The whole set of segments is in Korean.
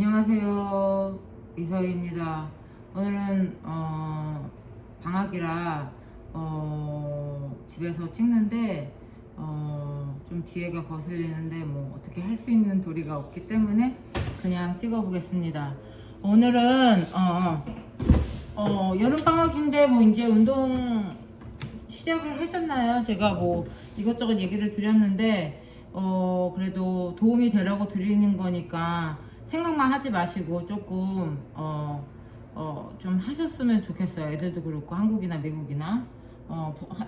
안녕하세요. 이서희입니다. 오늘은 방학이라 집에서 찍는데 좀 뒤에가 거슬리는데 뭐 어떻게 할 수 있는 도리가 없기 때문에 그냥 찍어 보겠습니다. 오늘은 여름 방학인데 뭐 이제 운동 시작을 하셨나요? 제가 뭐 이것저것 얘기를 드렸는데 그래도 도움이 되라고 드리는 거니까 생각만 하지 마시고 조금 좀 하셨으면 좋겠어요. 애들도 그렇고 한국이나 미국이나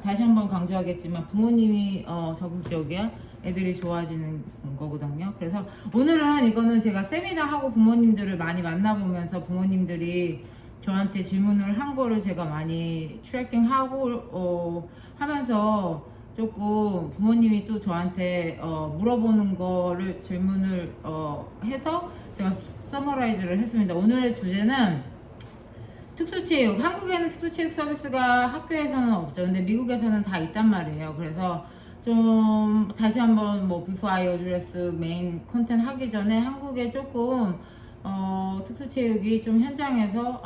다시 한번 강조하겠지만 부모님이 적극적이야 애들이 좋아지는 거거든요. 그래서 오늘은 이거는 제가 세미나 하고 부모님들을 많이 만나보면서 부모님들이 저한테 질문을 한 거를 제가 많이 트래킹하고 하면서 조금 부모님이 또 저한테 물어보는 거를 질문을 해서 제가 서머라이즈를 했습니다. 오늘의 주제는 특수체육. 한국에는 특수체육 서비스가 학교에서는 없죠. 근데 미국에서는 다 있단 말이에요. 그래서 좀 다시 한번 뭐 before I address 메인 콘텐츠 하기 전에 한국에 조금 특수체육이 좀 현장에서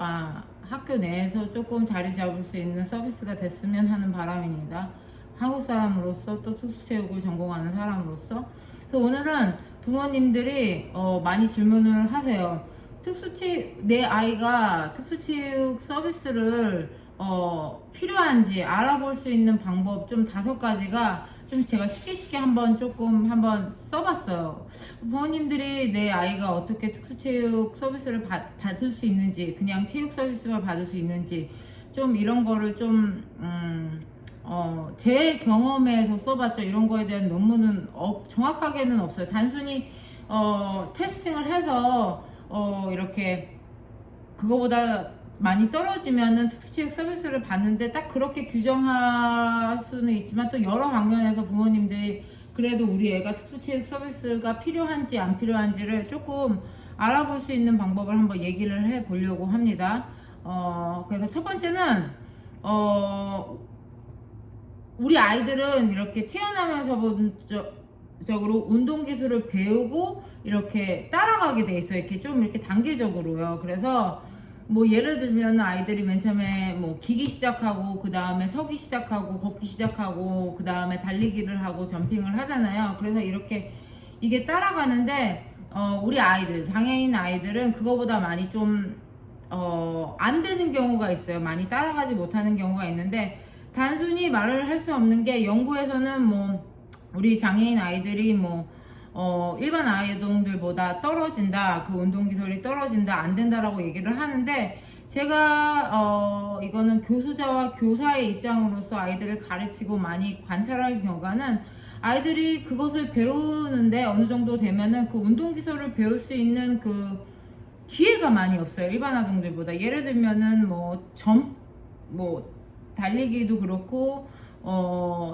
학교 내에서 조금 자리 잡을 수 있는 서비스가 됐으면 하는 바람입니다. 한국 사람으로서 또 특수체육을 전공하는 사람으로서. 그래서 오늘은 부모님들이 많이 질문을 하세요. 내 아이가 특수체육 서비스를 필요한지 알아볼 수 있는 방법 좀 5가지가 좀 제가 쉽게 한번 써봤어요. 부모님들이 내 아이가 어떻게 특수체육 서비스를 받을 수 있는지, 그냥 체육 서비스만 받을 수 있는지 좀 이런 거를 좀 제 경험에서 써봤죠. 이런 거에 대한 논문은 정확하게는 없어요. 단순히 테스팅을 해서 이렇게 그거보다 많이 떨어지면은 특수체육 서비스를 받는데 딱 그렇게 규정할 수는 있지만 또 여러 방면에서 부모님들이 그래도 우리 애가 특수체육 서비스가 필요한지 안 필요한지를 조금 알아볼 수 있는 방법을 한번 얘기를 해 보려고 합니다. 그래서 첫 번째는 우리 아이들은 이렇게 태어나면서적으로 운동 기술을 배우고 이렇게 따라가게 돼 있어요. 이렇게 단계적으로요. 그래서 뭐 예를 들면 아이들이 맨 처음에 뭐 기기 시작하고 그 다음에 서기 시작하고 걷기 시작하고 그 다음에 달리기를 하고 점핑을 하잖아요. 그래서 이게 따라가는데 우리 아이들, 장애인 아이들은 그거보다 많이 좀 안 되는 경우가 있어요. 많이 따라가지 못하는 경우가 있는데 단순히 말을 할 수 없는 게 연구에서는 뭐 우리 장애인 아이들이 뭐 일반 아이들보다 떨어진다, 그 운동 기술이 떨어진다, 안 된다라고 얘기를 하는데 제가 이거는 교수자와 교사의 입장으로서 아이들을 가르치고 많이 관찰할 경우는 아이들이 그것을 배우는데 어느 정도 되면은 그 운동 기술을 배울 수 있는 그 기회가 많이 없어요. 일반 아동들보다. 예를 들면은 달리기도 그렇고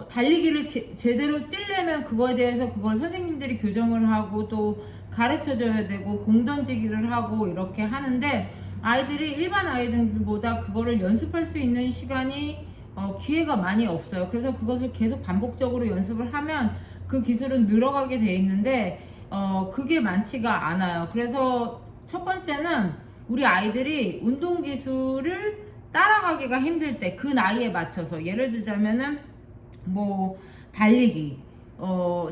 달리기를 제대로 뛰려면 그거에 대해서 그걸 선생님들이 교정을 하고 또 가르쳐줘야 되고 공 던지기를 하고 이렇게 하는데 아이들이 일반 아이들보다 그거를 연습할 수 있는 시간이 기회가 많이 없어요. 그래서 그것을 계속 반복적으로 연습을 하면 그 기술은 늘어가게 돼 있는데 그게 많지가 않아요. 그래서 첫 번째는 우리 아이들이 운동 기술을 따라가기가 힘들 때 그 나이에 맞춰서 예를 들자면은 뭐 달리기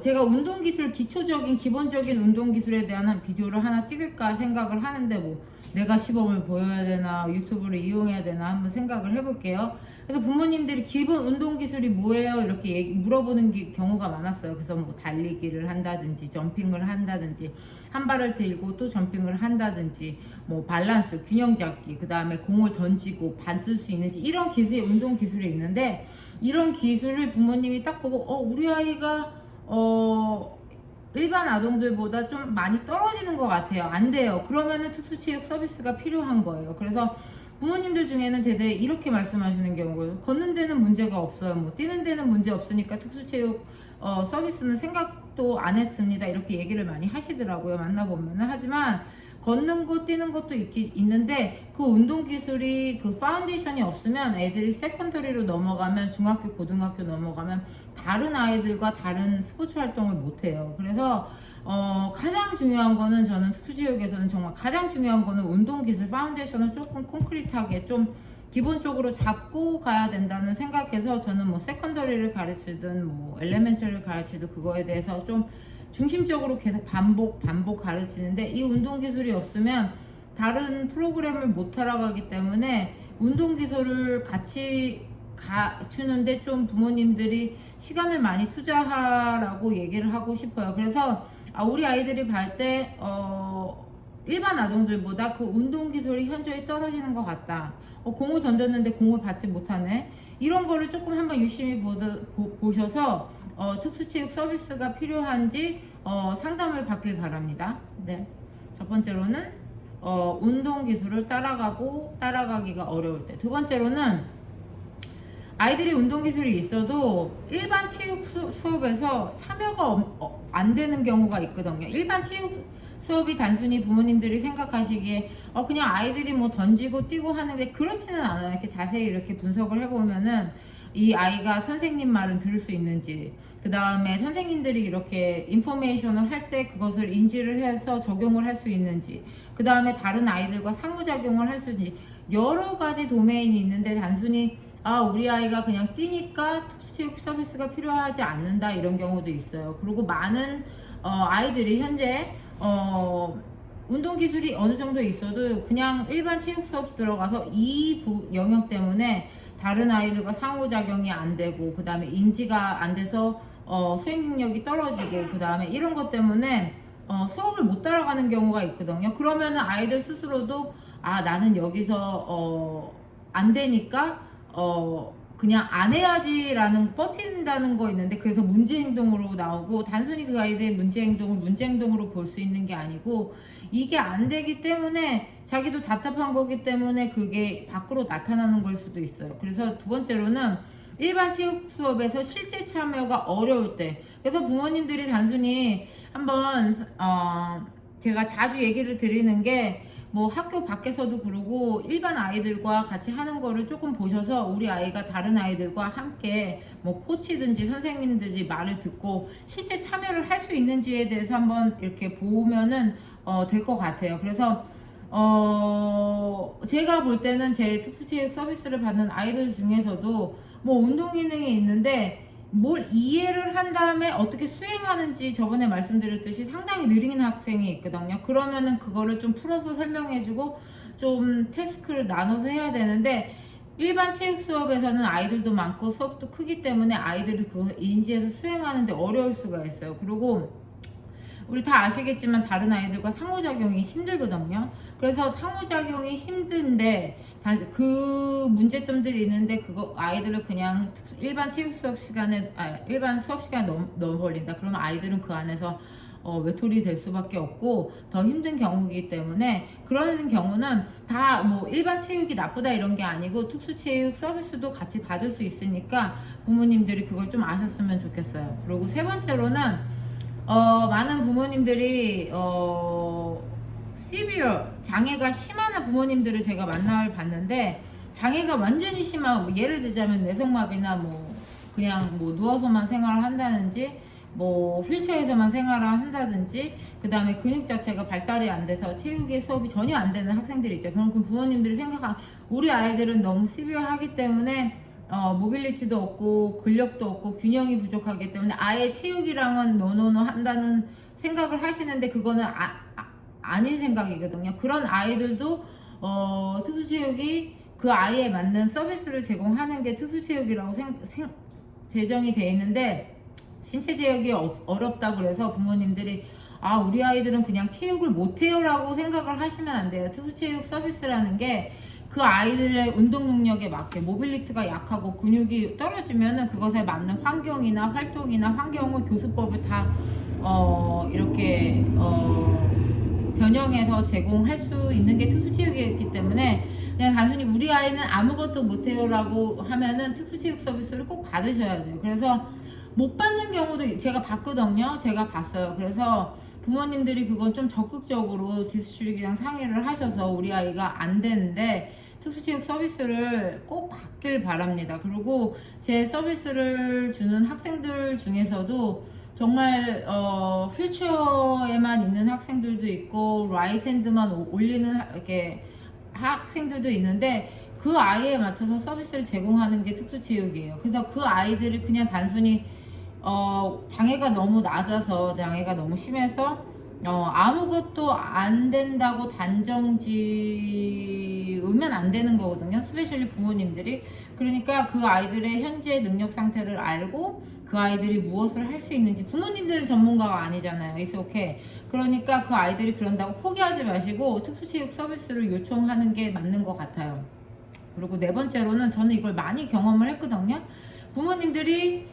제가 운동기술 기본적인 운동기술에 대한 한 비디오를 하나 찍을까 생각을 하는데 뭐 내가 시범을 보여야 되나 유튜브를 이용해야 되나 한번 생각을 해볼게요. 그래서 부모님들이 기본 운동기술이 뭐예요? 이렇게 물어보는 경우가 많았어요. 그래서 뭐 달리기를 한다든지 점핑을 한다든지 한 발을 들고 또 점핑을 한다든지 뭐 밸런스 균형 잡기 그 다음에 공을 던지고 받을 수 있는지 이런 운동 기술이 있는데 이런 기술을 부모님이 딱 보고 우리 아이가 일반 아동들보다 좀 많이 떨어지는 것 같아요. 안 돼요. 그러면은 특수체육 서비스가 필요한 거예요. 그래서 부모님들 중에는 대대 이렇게 말씀하시는 경우가 걷는 데는 문제가 없어요. 뭐 뛰는 데는 문제 없으니까 특수체육 서비스는 체육도 안 했습니다 이렇게 얘기를 많이 하시더라고요 만나보면은. 하지만 걷는 거 뛰는 것도 있는데 그 운동 기술이 그 파운데이션이 없으면 애들이 세컨더리로 넘어가면 중학교 고등학교 넘어가면 다른 아이들과 다른 스포츠 활동을 못해요. 그래서 가장 중요한 거는 저는 특수체육에서는 정말 가장 중요한 거는 운동 기술 파운데이션을 조금 콘크리트하게 좀 기본적으로 잡고 가야 된다는 생각해서 저는 뭐 세컨더리를 가르치든 뭐 엘레멘터리를 가르치든 그거에 대해서 좀 중심적으로 계속 반복 가르치는데, 이 운동 기술이 없으면 다른 프로그램을 못 따라가기 때문에 운동 기술을 같이 갖추는데 좀 부모님들이 시간을 많이 투자하라고 얘기를 하고 싶어요. 그래서 우리 아이들이 볼 때 일반 아동들보다 그 운동 기술이 현저히 떨어지는 것 같다. 공을 던졌는데 공을 받지 못하네. 이런 거를 조금 한번 유심히 보셔서 특수체육 서비스가 필요한지 상담을 받길 바랍니다. 네. 첫 번째로는 운동 기술을 따라가기가 어려울 때. 두 번째로는 아이들이 운동 기술이 있어도 일반 체육 수업에서 참여가 안 되는 경우가 있거든요. 일반 체육 수업이 단순히 부모님들이 생각하시기에 그냥 아이들이 뭐 던지고 뛰고 하는데 그렇지는 않아요. 이렇게 자세히 이렇게 분석을 해보면은 이 아이가 선생님 말은 들을 수 있는지, 그 다음에 선생님들이 이렇게 인포메이션을 할 때 그것을 인지를 해서 적용을 할 수 있는지, 그 다음에 다른 아이들과 상호작용을 할 수 있는지, 여러 가지 도메인이 있는데 단순히 우리 아이가 그냥 뛰니까 특수체육 서비스가 필요하지 않는다 이런 경우도 있어요. 그리고 많은 아이들이 현재 운동 기술이 어느 정도 있어도 그냥 일반 체육 수업 들어가서 이 영역 때문에 다른 아이들과 상호작용이 안 되고, 그 다음에 인지가 안 돼서 수행 능력이 떨어지고, 그 다음에 이런 것 때문에 수업을 못 따라가는 경우가 있거든요. 그러면은 아이들 스스로도 나는 여기서 안 되니까 그냥 안 해야지라는 버틴다는 거 있는데, 그래서 문제 행동으로 나오고, 단순히 그 아이들의 문제 행동을 문제 행동으로 볼 수 있는 게 아니고, 이게 안 되기 때문에 자기도 답답한 거기 때문에 그게 밖으로 나타나는 걸 수도 있어요. 그래서 두 번째로는 일반 체육 수업에서 실제 참여가 어려울 때. 그래서 부모님들이 단순히 한번 제가 자주 얘기를 드리는 게, 뭐 학교 밖에서도 그러고 일반 아이들과 같이 하는 거를 조금 보셔서 우리 아이가 다른 아이들과 함께 뭐 코치든지 선생님들이 말을 듣고 실제 참여를 할 수 있는지에 대해서 한번 이렇게 보면은 될 것 같아요. 그래서 제가 볼 때는 제 특수체육 서비스를 받는 아이들 중에서도 뭐 운동 기능이 있는데 뭘 이해를 한 다음에 어떻게 수행하는지 저번에 말씀드렸듯이 상당히 느린 학생이 있거든요. 그러면은 그거를 좀 풀어서 설명해주고 좀 태스크를 나눠서 해야 되는데, 일반 체육 수업에서는 아이들도 많고 수업도 크기 때문에 아이들이 그것을 인지해서 수행하는데 어려울 수가 있어요. 그리고 우리 다 아시겠지만 다른 아이들과 상호작용이 힘들거든요. 그래서 상호작용이 힘든데 그 문제점들이 있는데 그거 아이들을 그냥 일반 체육 수업 시간에 일반 수업 시간에 너무 걸린다. 그러면 아이들은 그 안에서 외톨이 될 수밖에 없고 더 힘든 경우이기 때문에, 그런 경우는 다 뭐 일반 체육이 나쁘다 이런 게 아니고 특수체육 서비스도 같이 받을 수 있으니까 부모님들이 그걸 좀 아셨으면 좋겠어요. 그리고 세 번째로는 많은 부모님들이 시비어 장애가 심한 부모님들을 제가 만나볼 봤는데, 장애가 완전히 심하고 뭐 예를 들자면 뇌성마비나 뭐 그냥 뭐 누워서만 생활을 한다든지 뭐 휠체어에서만 생활을 한다든지, 그 다음에 근육 자체가 발달이 안 돼서 체육의 수업이 전혀 안 되는 학생들이 있죠. 그럼 그 부모님들이 생각한 우리 아이들은 너무 시비어하기 때문에 모빌리티도 없고 근력도 없고 균형이 부족하기 때문에 아예 체육이랑은 노노노 한다는 생각을 하시는데, 그거는 아닌 생각이거든요. 그런 아이들도 특수체육이 그 아이에 맞는 서비스를 제공하는 게 특수체육이라고 제정이 돼 있는데, 신체 제약이 어렵다 그래서 부모님들이 우리 아이들은 그냥 체육을 못해요 라고 생각을 하시면 안 돼요. 특수체육 서비스라는 게 그 아이들의 운동 능력에 맞게 모빌리티가 약하고 근육이 떨어지면은 그것에 맞는 환경이나 활동이나 환경을 교수법을 다 이렇게 변형해서 제공할 수 있는 게 특수체육이기 때문에, 그냥 단순히 우리 아이는 아무것도 못해요 라고 하면은 특수체육 서비스를 꼭 받으셔야 돼요. 그래서 못 받는 경우도 제가 봤거든요. 제가 봤어요. 그래서 부모님들이 그건 좀 적극적으로 디스트릭이랑 상의를 하셔서 우리 아이가 안 되는데 특수체육 서비스를 꼭 받길 바랍니다. 그리고 제 서비스를 주는 학생들 중에서도 정말 휠체어에만 있는 학생들도 있고 라이트 핸드만 올리는 이렇게 학생들도 있는데 그 아이에 맞춰서 서비스를 제공하는 게 특수체육이에요. 그래서 그 아이들이 그냥 단순히 장애가 너무 낮아서 장애가 너무 심해서 아무것도 안 된다고 단정 지으면 안 되는 거거든요. 스페셜리 부모님들이. 그러니까 그 아이들의 현재 능력 상태를 알고 그 아이들이 무엇을 할 수 있는지, 부모님들은 전문가가 아니잖아요. It's okay. 그러니까 그 아이들이 그런다고 포기하지 마시고 특수체육 서비스를 요청하는 게 맞는 것 같아요. 그리고 네 번째로는 저는 이걸 많이 경험을 했거든요. 부모님들이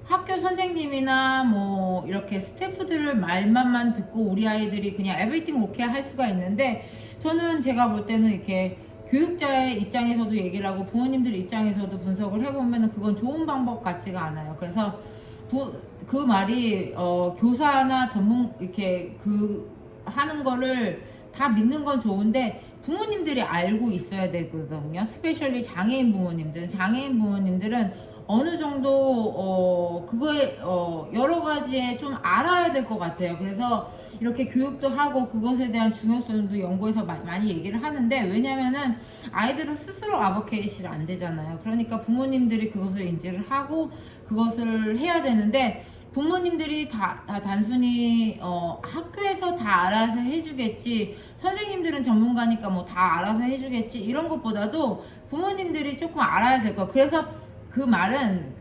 학교 선생님이나 뭐 이렇게 스태프들을 말만 듣고 우리 아이들이 그냥 everything okay 할 수가 있는데, 저는 제가 볼 때는 이렇게 교육자의 입장에서도 얘기를 하고 부모님들 입장에서도 분석을 해보면 그건 좋은 방법 같지가 않아요. 그래서 그 말이 교사나 전문 이렇게 그 하는 거를 다 믿는 건 좋은데 부모님들이 알고 있어야 되거든요. 스페셜리 장애인 부모님들은 어느 정도 그거에 여러 가지에 좀 알아야 될 것 같아요. 그래서 이렇게 교육도 하고 그것에 대한 중요성도 연구해서 많이 얘기를 하는데, 왜냐면은 아이들은 스스로 아버케이시를 안 되잖아요. 그러니까 부모님들이 그것을 인지를 하고 그것을 해야 되는데, 부모님들이 다 단순히 학교에서 다 알아서 해주겠지, 선생님들은 전문가니까 뭐 다 알아서 해주겠지, 이런 것보다도 부모님들이 조금 알아야 될 거. 그래서 그 말은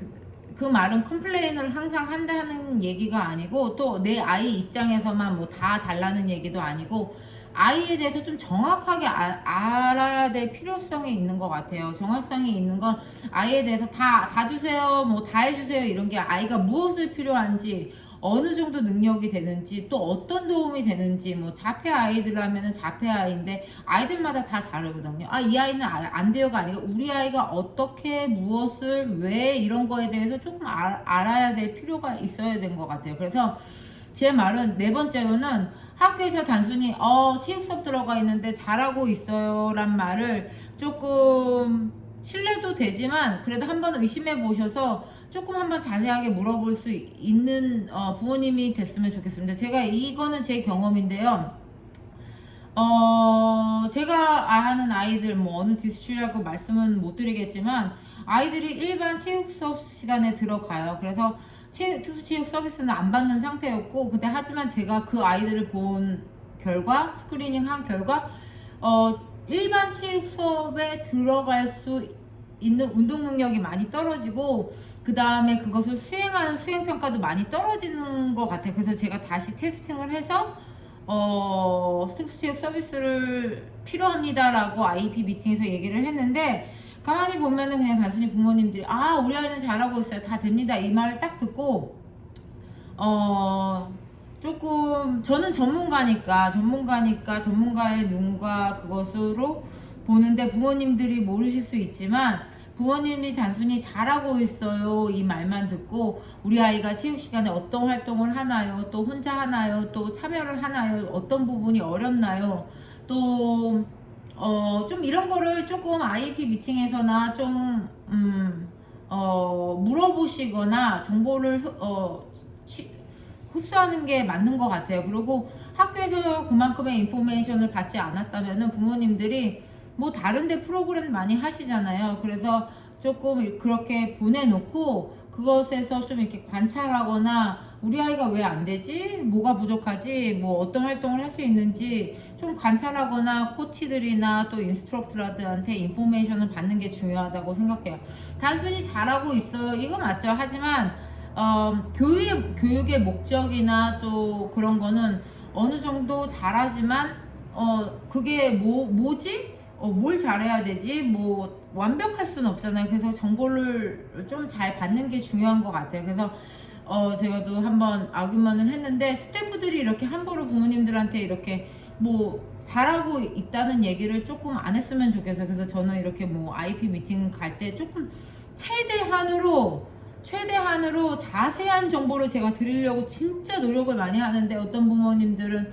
컴플레인을 항상 한다는 얘기가 아니고, 또 내 아이 입장에서만 뭐 다 달라는 얘기도 아니고, 아이에 대해서 좀 정확하게 알아야 될 필요성이 있는 것 같아요. 정확성이 있는 건 아이에 대해서 다 주세요, 뭐 다 해주세요, 이런 게 아이가 무엇을 필요한지, 어느 정도 능력이 되는지, 또 어떤 도움이 되는지, 뭐 자폐 아이들하면은 자폐 아이인데 아이들마다 다 다르거든요. 이 아이는 안 돼요가 아니고 우리 아이가 어떻게 무엇을 왜 이런 거에 대해서 조금 알아야 될 필요가 있어야 된 것 같아요. 그래서 제 말은 네 번째로는 학교에서 단순히 체육 수업 들어가 있는데 잘하고 있어요 란 말을 조금 신뢰도 되지만 그래도 한번 의심해 보셔서 조금 한번 자세하게 물어볼 수 있는 부모님이 됐으면 좋겠습니다. 제가 이거는 제 경험인데요. 제가 아는 아이들 뭐 어느 디스트리라고 말씀은 못 드리겠지만 아이들이 일반 체육 수업 시간에 들어가요. 그래서 특수체육 서비스는 안 받는 상태였고, 근데 하지만 제가 그 아이들을 본 결과, 스크리닝 한 결과 일반 체육 수업에 들어갈 수 있는 운동 능력이 많이 떨어지고, 그 다음에 그것을 수행하는 수행평가도 많이 떨어지는 것 같아요. 그래서 제가 다시 테스팅을 해서 특수체육 서비스를 필요합니다라고 IEP 미팅에서 얘기를 했는데, 가만히 보면은 그냥 단순히 부모님들이 우리 아이는 잘하고 있어요, 다 됩니다, 이 말을 딱 듣고 조금 저는 전문가의 눈과 그것으로 보는데 부모님들이 모르실 수 있지만, 부모님이 단순히 잘하고 있어요 이 말만 듣고 우리 아이가 체육 시간에 어떤 활동을 하나요, 또 혼자 하나요, 또 차별을 하나요, 어떤 부분이 어렵나요, 또 좀 이런 거를 조금 IEP 미팅에서나 좀 물어보시거나 정보를 흡수하는 게 맞는 것 같아요. 그리고 학교에서 그만큼의 인포메이션을 받지 않았다면은 부모님들이 뭐 다른데 프로그램 많이 하시잖아요. 그래서 조금 그렇게 보내놓고 그것에서 좀 이렇게 관찰하거나 우리 아이가 왜 안 되지? 뭐가 부족하지? 뭐 어떤 활동을 할 수 있는지 좀 관찰하거나 코치들이나 또 인스트럭터들한테 인포메이션을 받는 게 중요하다고 생각해요. 단순히 잘하고 있어요, 이거 맞죠? 하지만 교육의 목적이나 또 그런 거는 어느 정도 잘하지만 그게 뭐지? 뭘 잘해야 되지? 뭐 완벽할 수는 없잖아요. 그래서 정보를 좀 잘 받는 게 중요한 것 같아요. 그래서 제가 또 한번 아규먼을 했는데, 스태프들이 이렇게 함부로 부모님들한테 이렇게 뭐 잘하고 있다는 얘기를 조금 안 했으면 좋겠어요. 그래서 저는 이렇게 뭐 IP 미팅 갈 때 조금 최대한으로 최대한으로 자세한 정보를 제가 드리려고 진짜 노력을 많이 하는데, 어떤 부모님들은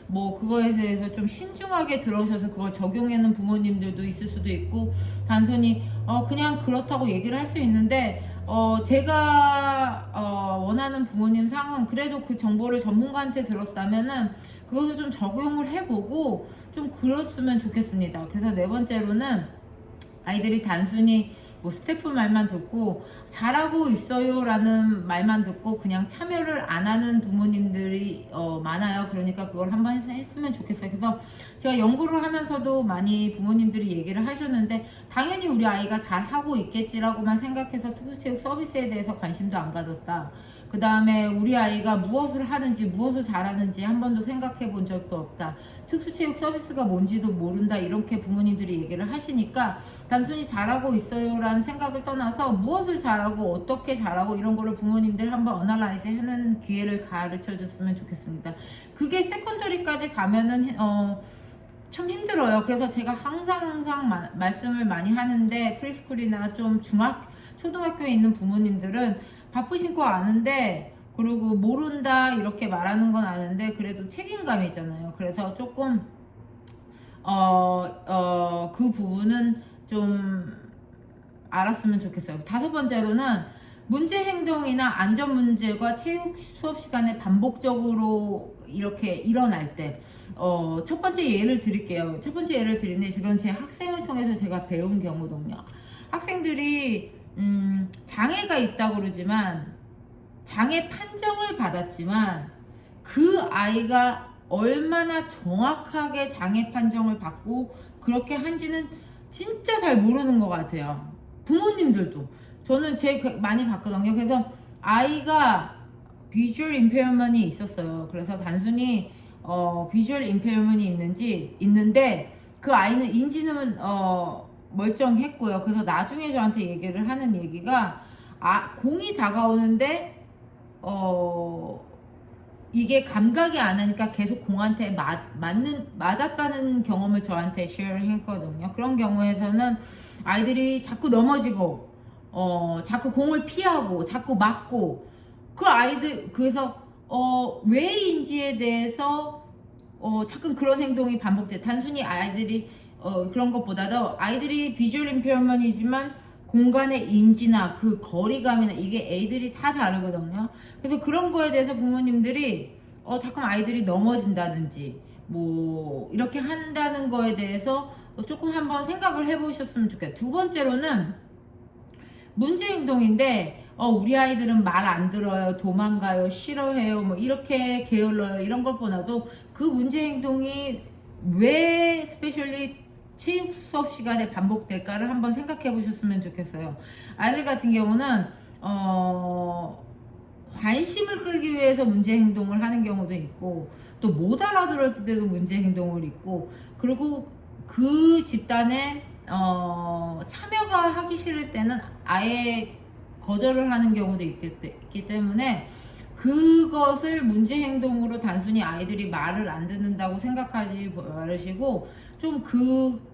뭐 그거에 대해서 좀 신중하게 들어오셔서 그걸 적용하는 부모님들도 있을 수도 있고, 단순히 그냥 그렇다고 얘기를 할 수 있는데, 제가 원하는 부모님 상은 그래도 그 정보를 전문가한테 들었다면은 그것을 좀 적용을 해보고 좀 그렇으면 좋겠습니다. 그래서 네 번째로는, 아이들이 단순히 뭐 스태프 말만 듣고 잘하고 있어요 라는 말만 듣고 그냥 참여를 안 하는 부모님들이 많아요. 그러니까 그걸 한번 했으면 좋겠어요. 그래서 제가 연구를 하면서도 많이 부모님들이 얘기를 하셨는데, 당연히 우리 아이가 잘하고 있겠지라고만 생각해서 특수체육 서비스에 대해서 관심도 안 가졌다. 그 다음에 우리 아이가 무엇을 하는지, 무엇을 잘하는지 한 번도 생각해 본 적도 없다. 특수체육 서비스가 뭔지도 모른다. 이렇게 부모님들이 얘기를 하시니까 단순히 잘하고 있어요 라는 생각을 떠나서 무엇을 잘하고 어떻게 잘하고 이런 거를 부모님들 한번 어널라이즈 하는 기회를 가르쳐 줬으면 좋겠습니다. 그게 세컨더리까지 가면은 참 힘들어요. 그래서 제가 항상 말씀을 많이 하는데, 프리스쿨이나 좀 초등학교에 있는 부모님들은 바쁘신 거 아는데, 그리고 모른다 이렇게 말하는 건 아는데 그래도 책임감이잖아요. 그래서 조금 그 부분은 좀 알았으면 좋겠어요. 다섯 번째로는, 문제 행동이나 안전 문제가 체육 수업 시간에 반복적으로 이렇게 일어날 때, 첫 번째 예를 드릴게요. 첫 번째 예를 드리는데, 지금 제 학생을 통해서 제가 배운 경우거든요. 학생들이 장애가 있다고 그러지만, 장애 판정을 받았지만 그 아이가 얼마나 정확하게 장애 판정을 받고 그렇게 한지는 진짜 잘 모르는 것 같아요. 부모님들도. 저는 많이 봤거든요. 그래서 아이가 비주얼 임페어먼이 있었어요. 그래서 단순히 비주얼 임페어먼이 있는데 그 아이는 인지는 멀쩡했고요. 그래서 나중에 저한테 얘기를 하는 얘기가, 공이 다가오는데 이게 감각이 안 하니까 계속 공한테 맞았다는 경험을 저한테 쉐어를 했거든요. 그런 경우에서는 아이들이 자꾸 넘어지고, 자꾸 공을 피하고, 자꾸 맞고, 그래서, 왜인지에 대해서, 자꾸 그런 행동이 반복돼. 단순히 아이들이, 그런 것보다도 아이들이 비주얼 임페어먼이지만 공간의 인지나 그 거리감이나 이게 애들이 다 다르거든요. 그래서 그런 거에 대해서 부모님들이 자꾸 아이들이 넘어진다든지 뭐 이렇게 한다는 거에 대해서 조금 한번 생각을 해보셨으면 좋겠어요. 두 번째로는 문제 행동인데, 우리 아이들은 말 안 들어요, 도망가요, 싫어해요, 뭐 이렇게 게을러요, 이런 것보다도 그 문제 행동이 왜 스페셜리 체육 수업 시간에 반복될까를 한번 생각해 보셨으면 좋겠어요. 아이들 같은 경우는 관심을 끌기 위해서 문제 행동을 하는 경우도 있고, 또 못 알아들었을 때도 문제 행동을 있고, 그리고 그 집단에 참여가 하기 싫을 때는 아예 거절을 하는 경우도 있기 때문에, 그것을 문제 행동으로 단순히 아이들이 말을 안 듣는다고 생각하지 마시고, 좀 그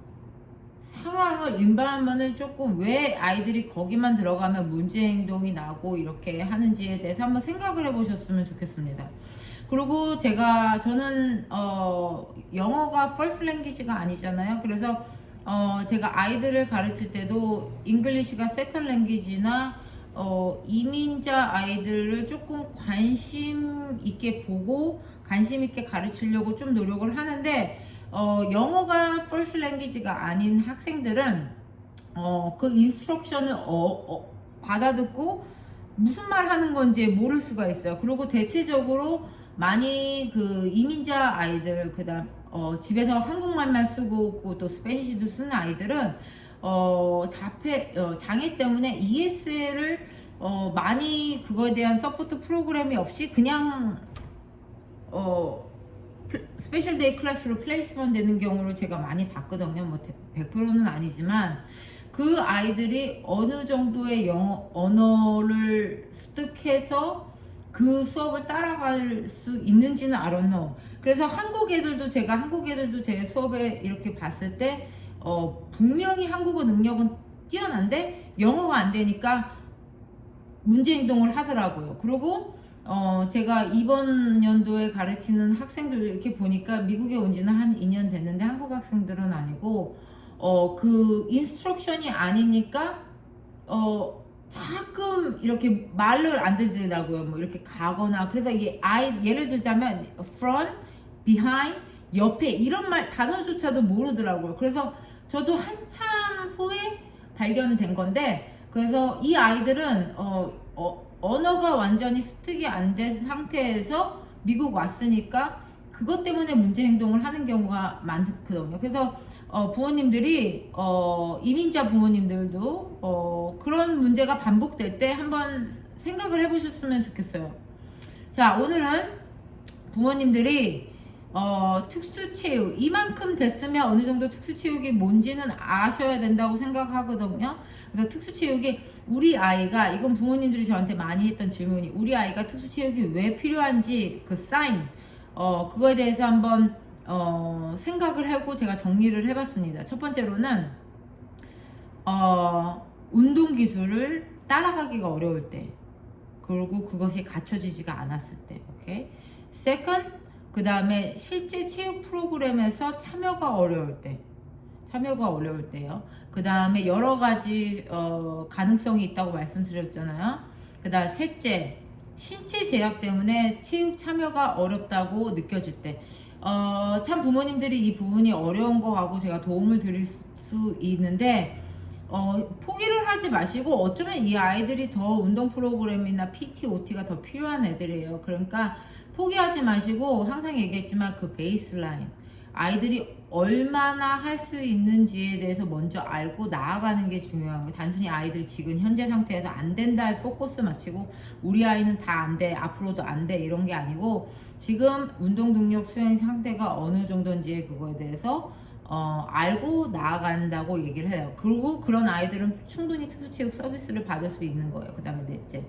상황을, 인바이먼을 조금 왜 아이들이 거기만 들어가면 문제 행동이 나고 이렇게 하는지에 대해서 한번 생각을 해보셨으면 좋겠습니다. 그리고 저는 영어가 first language가 아니잖아요. 그래서 제가 아이들을 가르칠 때도 잉글리시가 second language나 이민자 아이들을 조금 관심 있게 보고 관심 있게 가르치려고 좀 노력을 하는데, 영어가 first language가 아닌 학생들은 그 인스트럭션을 받아듣고 무슨 말 하는 건지 모를 수가 있어요. 그리고 대체적으로 많이 그 이민자 아이들, 그다음 집에서 한국말만 쓰고 또 스페니쉬도 쓰는 아이들은 장애 때문에 ESL을 많이 그거에 대한 서포트 프로그램이 없이 그냥 스페셜 데이 클래스로 플레이스먼 되는 경우를 제가 많이 봤거든요. 뭐 100%는 아니지만 그 아이들이 어느 정도의 영어 언어를 습득해서 그 수업을 따라갈 수 있는지는 I don't know. 그래서 한국 애들도 제 수업에 이렇게 봤을 때 분명히 한국어 능력은 뛰어난데 영어가 안 되니까 문제 행동을 하더라고요. 그리고 제가 이번 연도에 가르치는 학생들 이렇게 보니까 미국에 온 지는 한 2년 됐는데 한국 학생들은 아니고 그 인스트럭션이 아니니까 자끔 이렇게 말을 안 듣더라고요. 뭐 이렇게 가거나. 그래서 이게 예를 들자면 front, behind, 옆에 이런 말 단어조차도 모르더라고요. 그래서 저도 한참 후에 발견된 건데, 그래서 이 아이들은 언어가 완전히 습득이 안 된 상태에서 미국 왔으니까 그것 때문에 문제 행동을 하는 경우가 많거든요. 그래서 부모님들이 이민자 부모님들도 그런 문제가 반복될 때 한번 생각을 해보셨으면 좋겠어요. 자, 오늘은 부모님들이 특수체육 이만큼 됐으면 어느 정도 특수체육이 뭔지는 아셔야 된다고 생각하거든요. 그래서 특수체육이 우리 아이가, 이건 부모님들이 저한테 많이 했던 질문이, 우리 아이가 특수체육이 왜 필요한지 그 사인, 그거에 대해서 한번 생각을 하고 제가 정리를 해봤습니다. 첫 번째로는 운동 기술을 따라가기가 어려울 때, 그리고 그것이 갖춰지지가 않았을 때, 오케이. Second, 그 다음에 실제 체육 프로그램에서 참여가 어려울 때요. 그 다음에 여러 가지 가능성이 있다고 말씀드렸잖아요. 그 다음 셋째, 신체 제약 때문에 체육 참여가 어렵다고 느껴질 때. 참 부모님들이 이 부분이 어려운 거 하고 제가 도움을 드릴 수 있는데, 포기를 하지 마시고, 어쩌면 이 아이들이 더 운동 프로그램이나 PT, OT가 더 필요한 애들이에요. 그러니까 포기하지 마시고, 항상 얘기했지만 그 베이스라인, 아이들이 얼마나 할 수 있는지에 대해서 먼저 알고 나아가는 게 중요한 거예요. 단순히 아이들이 지금 현재 상태에서 안 된다에 포커스 맞추고 우리 아이는 다 안 돼, 앞으로도 안 돼, 이런 게 아니고, 지금 운동 능력 수행 상태가 어느 정도인지에 그거에 대해서 알고 나아간다고 얘기를 해요. 그리고 그런 아이들은 충분히 특수체육 서비스를 받을 수 있는 거예요. 그 다음에 넷째,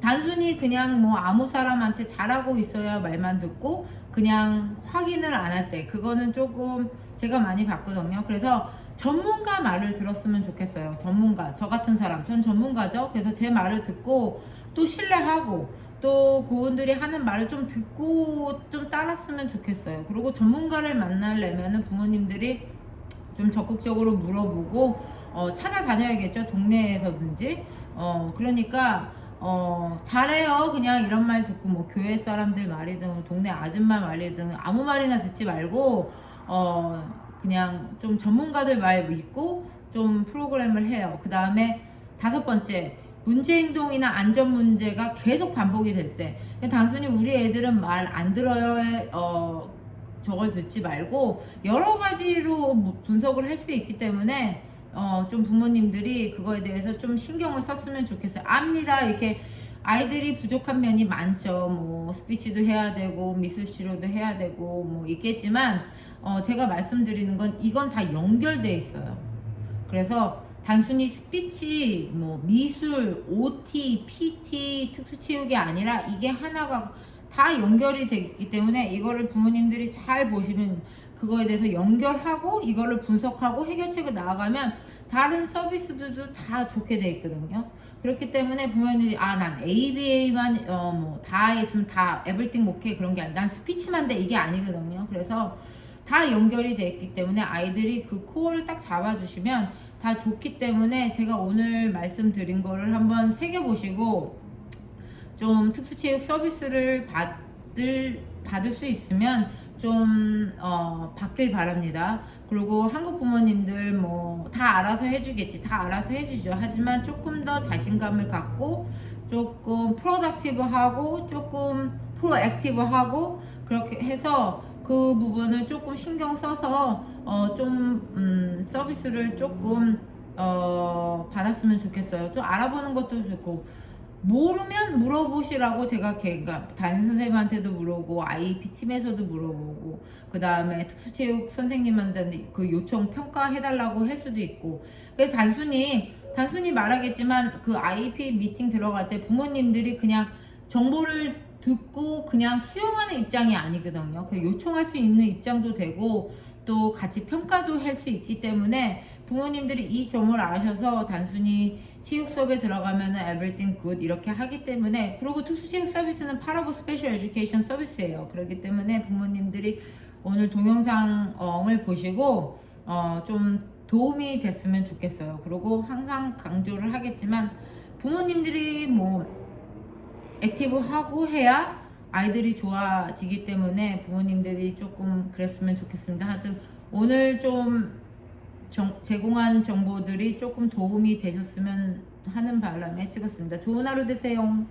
단순히 그냥 뭐 아무 사람한테 잘하고 있어야 말만 듣고 그냥 확인을 안 할 때, 그거는 조금 제가 많이 봤거든요. 그래서 전문가 말을 들었으면 좋겠어요. 전문가, 저 같은 사람, 전 전문가죠. 그래서 제 말을 듣고 또 신뢰하고 또 그분들이 하는 말을 좀 듣고 좀 따랐으면 좋겠어요. 그리고 전문가를 만나려면 부모님들이 좀 적극적으로 물어보고 찾아다녀야겠죠. 동네에서든지. 그러니까 잘해요, 그냥 이런 말 듣고, 뭐 교회 사람들 말이든 동네 아줌마 말이든 아무 말이나 듣지 말고 그냥 좀 전문가들 말 믿고 좀 프로그램을 해요. 그 다음에 다섯 번째, 문제 행동이나 안전 문제가 계속 반복이 될 때, 단순히 우리 애들은 말 안 들어요 저걸 듣지 말고 여러 가지로 분석을 할 수 있기 때문에 좀 부모님들이 그거에 대해서 좀 신경을 썼으면 좋겠어요. 압니다. 이렇게 아이들이 부족한 면이 많죠. 뭐 스피치도 해야 되고 미술 치료도 해야 되고 뭐 있겠지만 제가 말씀드리는 건 이건 다 연결돼 있어요. 그래서 단순히 스피치, 뭐 미술, OT, PT, 특수체육이 아니라 이게 하나가 다 연결이 되어 있기 때문에 이거를 부모님들이 잘 보시면, 그거에 대해서 연결하고 이거를 분석하고 해결책을 나아가면 다른 서비스들도 다 좋게 돼 있거든요. 그렇기 때문에 부모님들이 난 ABA만 뭐 다 있으면 다 everything okay 그런 게 아니라 난 스피치만 돼, 이게 아니거든요. 그래서 다 연결이 돼 있기 때문에 아이들이 그 코어를 딱 잡아주시면 다 좋기 때문에 제가 오늘 말씀드린 거를 한번 새겨보시고 좀 특수체육 서비스를 받을 수 있으면 좀 받길 바랍니다. 그리고 한국 부모님들 뭐 다 알아서 해주겠지, 다 알아서 해주죠. 하지만 조금 더 자신감을 갖고 조금 프로덕티브하고 조금 프로액티브하고 그렇게 해서 그 부분을 조금 신경 써서 좀 서비스를 조금 받았으면 좋겠어요. 좀 알아보는 것도 좋고, 모르면 물어보시라고 제가 그러니까 담임 선생님한테도 물어보고 IEP 팀에서도 물어보고, 그 다음에 특수체육 선생님한테 그 요청 평가해달라고 할 수도 있고. 그래서 단순히 말하겠지만 그 IEP 미팅 들어갈 때 부모님들이 그냥 정보를 듣고 그냥 수용하는 입장이 아니거든요. 요청할 수 있는 입장도 되고 또 같이 평가도 할 수 있기 때문에 부모님들이 이 점을 아셔서 단순히 체육 수업에 들어가면은 everything good 이렇게 하기 때문에, 그리고 특수 체육 서비스는 part of special education 서비스예요. 그렇기 때문에 부모님들이 오늘 동영상을 보시고 좀 도움이 됐으면 좋겠어요. 그리고 항상 강조를 하겠지만 부모님들이 뭐 액티브하고 해야 아이들이 좋아지기 때문에 부모님들이 조금 그랬으면 좋겠습니다. 하여튼 오늘 좀 제공한 정보들이 조금 도움이 되셨으면 하는 바람에 찍었습니다. 좋은 하루 되세요.